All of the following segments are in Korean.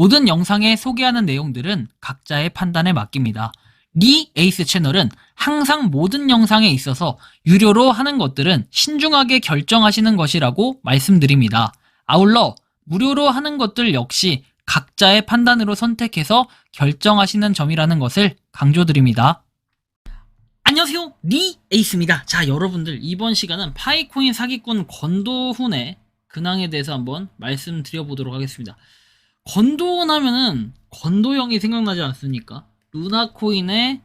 모든 영상에 소개하는 내용들은 각자의 판단에 맡깁니다. 리 에이스 채널은 항상 모든 영상에 있어서 유료로 하는 것들은 신중하게 결정하시는 것이라고 말씀드립니다. 아울러 무료로 하는 것들 역시 각자의 판단으로 선택해서 결정하시는 점이라는 것을 강조드립니다. 안녕하세요, 리 에이스입니다. 자, 여러분들, 이번 시간은 파이코인 사기꾼 권도훈의 근황에 대해서 한번 말씀드려보도록 하겠습니다. 권도훈 하면은 권도형이 생각나지 않습니까? 루나코인의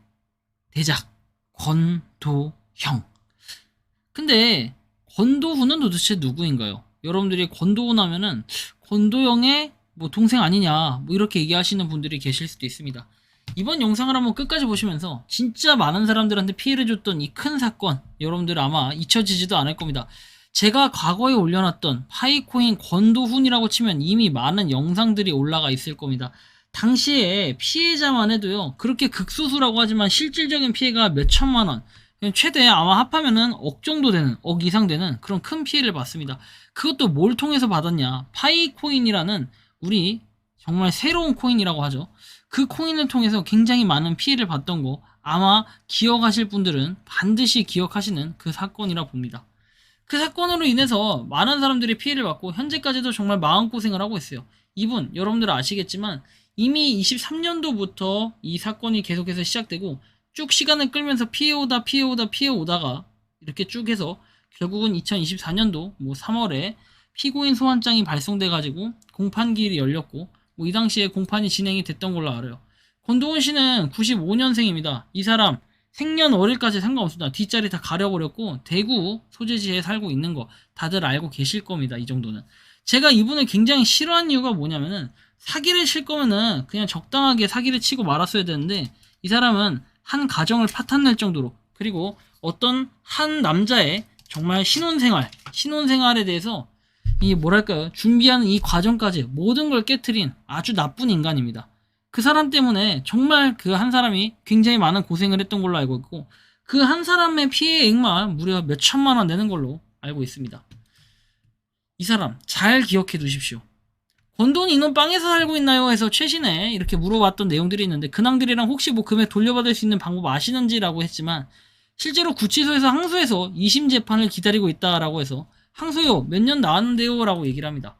대작 권도형. 근데 권도훈은 도대체 누구인가요? 여러분들이 권도훈 하면은 권도형의 뭐 동생 아니냐 뭐 이렇게 얘기하시는 분들이 계실 수도 있습니다. 이번 영상을 한번 끝까지 보시면서 진짜 많은 사람들한테 피해를 줬던 이 큰 사건, 여러분들 아마 잊혀지지도 않을 겁니다. 제가 과거에 올려놨던 파이코인 권도훈이라고 치면 이미 많은 영상들이 올라가 있을 겁니다. 당시에 피해자만 해도요, 그렇게 극소수라고 하지만 실질적인 피해가 몇 천만 원, 최대 아마 합하면은 억 정도 되는, 억 이상 되는 그런 큰 피해를 받습니다. 그것도 뭘 통해서 받았냐? 파이코인이라는 우리 정말 새로운 코인이라고 하죠. 그 코인을 통해서 굉장히 많은 피해를 봤던 거, 아마 기억하실 분들은 반드시 기억하시는 그 사건이라 봅니다. 그 사건으로 인해서 많은 사람들이 피해를 받고 현재까지도 정말 마음고생을 하고 있어요. 이분 여러분들 아시겠지만 이미 23년도부터 이 사건이 계속해서 시작되고 쭉 시간을 끌면서 피해오다가 이렇게 쭉 해서 결국은 2024년도 뭐 3월에 피고인 소환장이 발송돼 가지고 공판기일이 열렸고 뭐 이 당시에 공판이 진행이 됐던 걸로 알아요. 권도훈 씨는 95년생입니다. 이 사람 생년월일까지 상관없습니다. 뒷자리 다 가려버렸고 대구 소재지에 살고 있는 거 다들 알고 계실 겁니다. 이 정도는. 제가 이분을 굉장히 싫어하는 이유가 뭐냐면은 사기를 칠 거면은 그냥 적당하게 사기를 치고 말았어야 되는데 이 사람은 한 가정을 파탄낼 정도로, 그리고 어떤 한 남자의 정말 신혼생활에 대해서 이 뭐랄까요, 준비하는 이 과정까지 모든 걸 깨트린 아주 나쁜 인간입니다. 그 사람 때문에 정말 그 한 사람이 굉장히 많은 고생을 했던 걸로 알고 있고 그 한 사람의 피해액만 무려 몇 천만 원 내는 걸로 알고 있습니다. 이 사람 잘 기억해 두십시오. 권도훈 이놈 빵에서 살고 있나요? 해서 최신에 이렇게 물어봤던 내용들이 있는데 근황들이랑 혹시 뭐 금액 돌려받을 수 있는 방법 아시는지라고 했지만 실제로 구치소에서 항소해서 2심 재판을 기다리고 있다라고 해서 항소요 몇 년 나왔는데요 라고 얘기를 합니다.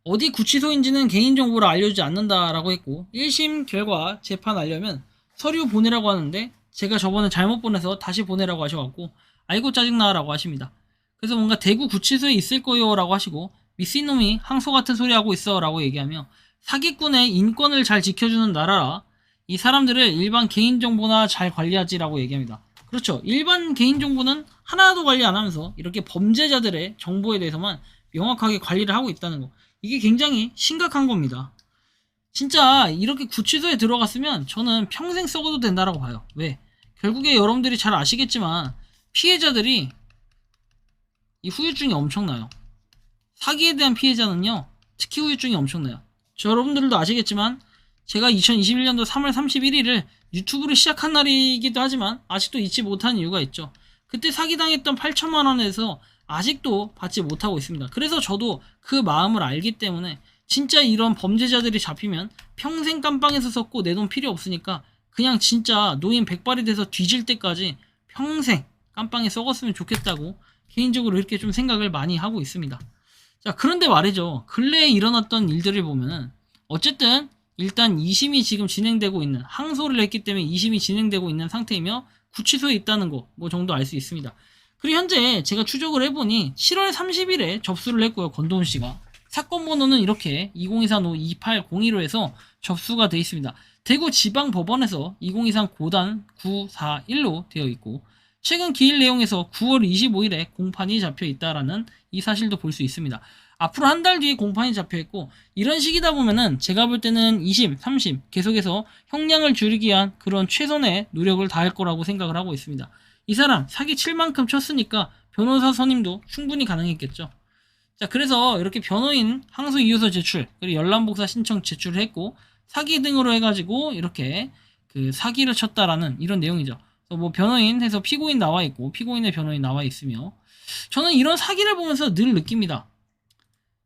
어디 구치소인지는 개인정보를 알려주지 않는다라고 했고 1심 결과 재판하려면 서류 보내라고 하는데 제가 저번에 잘못 보내서 다시 보내라고 하셔갖고 아이고 짜증나 라고 하십니다. 그래서 뭔가 대구 구치소에 있을 거요 라고 하시고 미친놈이 항소 같은 소리 하고 있어 라고 얘기하며 사기꾼의 인권을 잘 지켜주는 나라라 이 사람들을 일반 개인정보나 잘 관리하지 라고 얘기합니다. 그렇죠. 일반 개인정보는 하나도 관리 안 하면서 이렇게 범죄자들의 정보에 대해서만 명확하게 관리를 하고 있다는 거, 이게 굉장히 심각한 겁니다. 진짜 이렇게 구치소에 들어갔으면 저는 평생 썩어도 된다라고 봐요. 왜? 결국에 여러분들이 잘 아시겠지만 피해자들이 이 후유증이 엄청나요. 사기에 대한 피해자는요 특히 후유증이 엄청나요. 여러분들도 아시겠지만 제가 2021년도 3월 31일을 유튜브를 시작한 날이기도 하지만 아직도 잊지 못하는 이유가 있죠. 그때 사기당했던 8천만 원에서 아직도 받지 못하고 있습니다. 그래서 저도 그 마음을 알기 때문에 진짜 이런 범죄자들이 잡히면 평생 깜빵에서 썩고 내 돈 필요 없으니까 그냥 진짜 노인 백발이 돼서 뒤질 때까지 평생 깜빵에 썩었으면 좋겠다고 개인적으로 이렇게 좀 생각을 많이 하고 있습니다. 자, 그런데 말이죠. 근래에 일어났던 일들을 보면은 어쨌든 일단 2심이 지금 진행되고 있는, 항소를 했기 때문에 2심이 진행되고 있는 상태이며 구치소에 있다는 거 뭐 정도 알 수 있습니다. 그리고 현재 제가 추적을 해보니 7월 30일에 접수를 했고요. 권도훈 씨가 사건 번호는 이렇게 2023-2802로 해서 접수가 되어 있습니다. 대구 지방법원에서 2023 고단 941로 되어 있고 최근 기일 내용에서 9월 25일에 공판이 잡혀 있다라는 이 사실도 볼 수 있습니다. 앞으로 한 달 뒤에 공판이 잡혀 있고 이런 식이다 보면은 제가 볼 때는 2심, 3심 계속해서 형량을 줄이기 위한 그런 최선의 노력을 다할 거라고 생각을 하고 있습니다. 이 사람 사기 칠 만큼 쳤으니까 변호사 선임도 충분히 가능했겠죠. 자, 그래서 이렇게 변호인 항소 이유서 제출, 그리고 열람복사 신청 제출을 했고 사기 등으로 해가지고 이렇게 그 사기를 쳤다라는 이런 내용이죠. 그래서 뭐 변호인 해서 피고인 나와 있고 피고인의 변호인 나와 있으며 저는 이런 사기를 보면서 늘 느낍니다.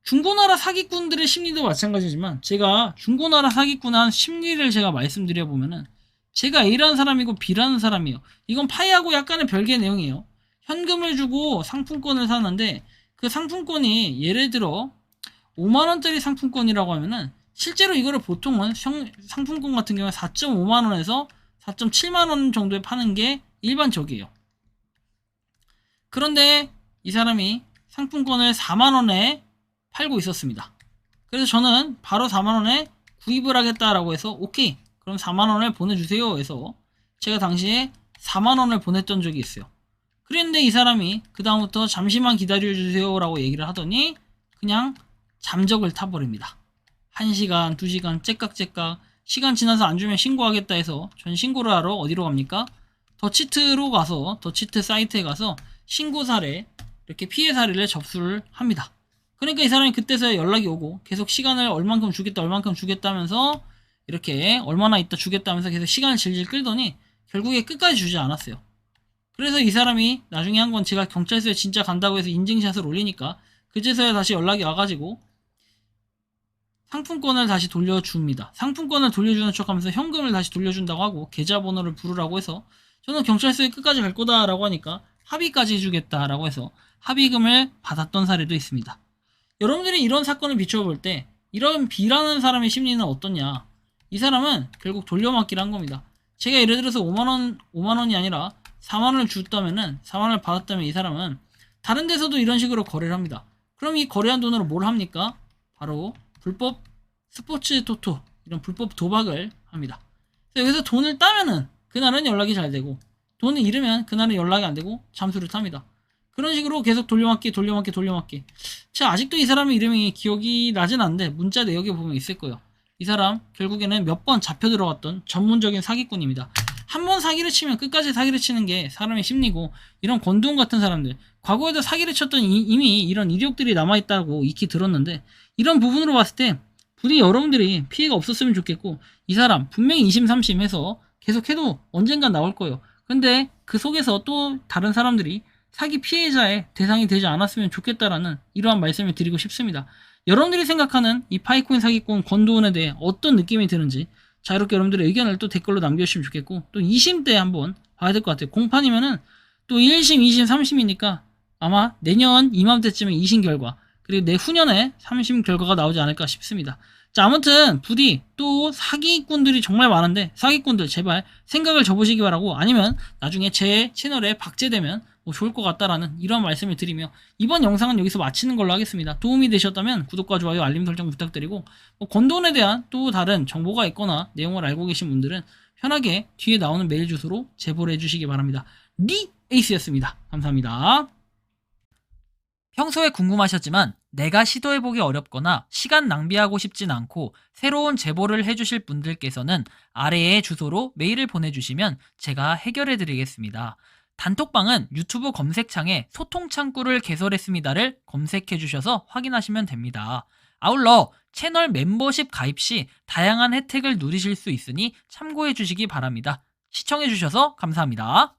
중고나라 사기꾼들의 심리도 마찬가지지만 제가 중고나라 사기꾼한 심리를 제가 말씀드려보면은 제가 A라는 사람이고 B라는 사람이에요. 이건 파이하고 약간의 별개의 내용이에요. 현금을 주고 상품권을 사는데 그 상품권이 예를 들어 5만원짜리 상품권이라고 하면은 실제로 이거를 보통은 상품권 같은 경우에 4.5만원에서 4.7만원 정도에 파는 게 일반적이에요. 그런데 이 사람이 상품권을 4만원에 팔고 있었습니다. 그래서 저는 바로 4만원에 구입을 하겠다라고 해서 오케이 그럼 4만원을 보내주세요 해서 제가 당시에 4만원을 보냈던 적이 있어요. 그런데 이 사람이 그 다음부터 잠시만 기다려주세요 라고 얘기를 하더니 그냥 잠적을 타버립니다. 1시간 2시간 째깍째깍 시간 지나서 안 주면 신고하겠다 해서 전 신고를 하러 어디로 갑니까? 더치트로 가서 더치트 사이트에 가서 신고 사례 이렇게 피해 사례를 접수를 합니다. 그러니까 이 사람이 그때서야 연락이 오고 계속 시간을 얼만큼 주겠다 하면서 이렇게 얼마나 있다 주겠다 하면서 계속 시간을 질질 끌더니 결국에 끝까지 주지 않았어요. 그래서 이 사람이 나중에 한 건 제가 경찰서에 진짜 간다고 해서 인증샷을 올리니까 그제서야 다시 연락이 와가지고 상품권을 다시 돌려줍니다. 상품권을 돌려주는 척 하면서 현금을 다시 돌려준다고 하고 계좌번호를 부르라고 해서 저는 경찰서에 끝까지 갈 거다라고 하니까 합의까지 해주겠다라고 해서 합의금을 받았던 사례도 있습니다. 여러분들이 이런 사건을 비춰볼 때 이런 B라는 사람의 심리는 어떻냐? 이 사람은 결국 돌려막기를 한 겁니다. 제가 예를 들어서 5만원이 아니라 4만원을 줬다면은 4만원을 받았다면 이 사람은 다른 데서도 이런 식으로 거래를 합니다. 그럼 이 거래한 돈으로 뭘 합니까? 바로 불법 스포츠 토토 이런 불법 도박을 합니다. 여기서 돈을 따면은 그날은 연락이 잘 되고 돈을 잃으면 그날은 연락이 안 되고 잠수를 탑니다. 그런 식으로 계속 돌려막기. 제가 아직도 이 사람의 이름이 기억이 나진 않는데 문자 내역에 보면 있을 거예요. 이 사람 결국에는 몇 번 잡혀 들어갔던 전문적인 사기꾼입니다. 한 번 사기를 치면 끝까지 사기를 치는 게 사람의 심리고 이런 권두훈 같은 사람들 과거에도 사기를 쳤던 이미 이런 이력들이 남아있다고 익히 들었는데 이런 부분으로 봤을 때 부디 여러분들이 피해가 없었으면 좋겠고 이 사람 분명히 2심 3심 해서 계속해도 언젠간 나올 거예요. 근데 그 속에서 또 다른 사람들이 사기 피해자의 대상이 되지 않았으면 좋겠다라는 이러한 말씀을 드리고 싶습니다. 여러분들이 생각하는 이 파이코인 사기꾼 권두훈에 대해 어떤 느낌이 드는지 자유롭게 여러분들의 의견을 또 댓글로 남겨주시면 좋겠고 또 2심 때 한번 봐야 될 것 같아요. 공판이면은 또 1심, 2심, 3심이니까 아마 내년 이맘때쯤에 2심 결과 그리고 내후년에 3심 결과가 나오지 않을까 싶습니다. 자, 아무튼 부디 또 사기꾼들이 정말 많은데 사기꾼들 제발 생각을 접으시기 바라고 아니면 나중에 제 채널에 박제되면 뭐 좋을 것 같다라는 이런 말씀을 드리며 이번 영상은 여기서 마치는 걸로 하겠습니다. 도움이 되셨다면 구독과 좋아요, 알림 설정 부탁드리고 권도원에 대한 또 다른 정보가 있거나 내용을 알고 계신 분들은 편하게 뒤에 나오는 메일 주소로 제보를 해주시기 바랍니다. 에이스였습니다. 감사합니다. 평소에 궁금하셨지만 내가 시도해보기 어렵거나 시간 낭비하고 싶진 않고 새로운 제보를 해주실 분들께서는 아래의 주소로 메일을 보내주시면 제가 해결해드리겠습니다. 단톡방은 유튜브 검색창에 소통창구를 개설했습니다를 검색해주셔서 확인하시면 됩니다. 아울러 채널 멤버십 가입 시 다양한 혜택을 누리실 수 있으니 참고해주시기 바랍니다. 시청해주셔서 감사합니다.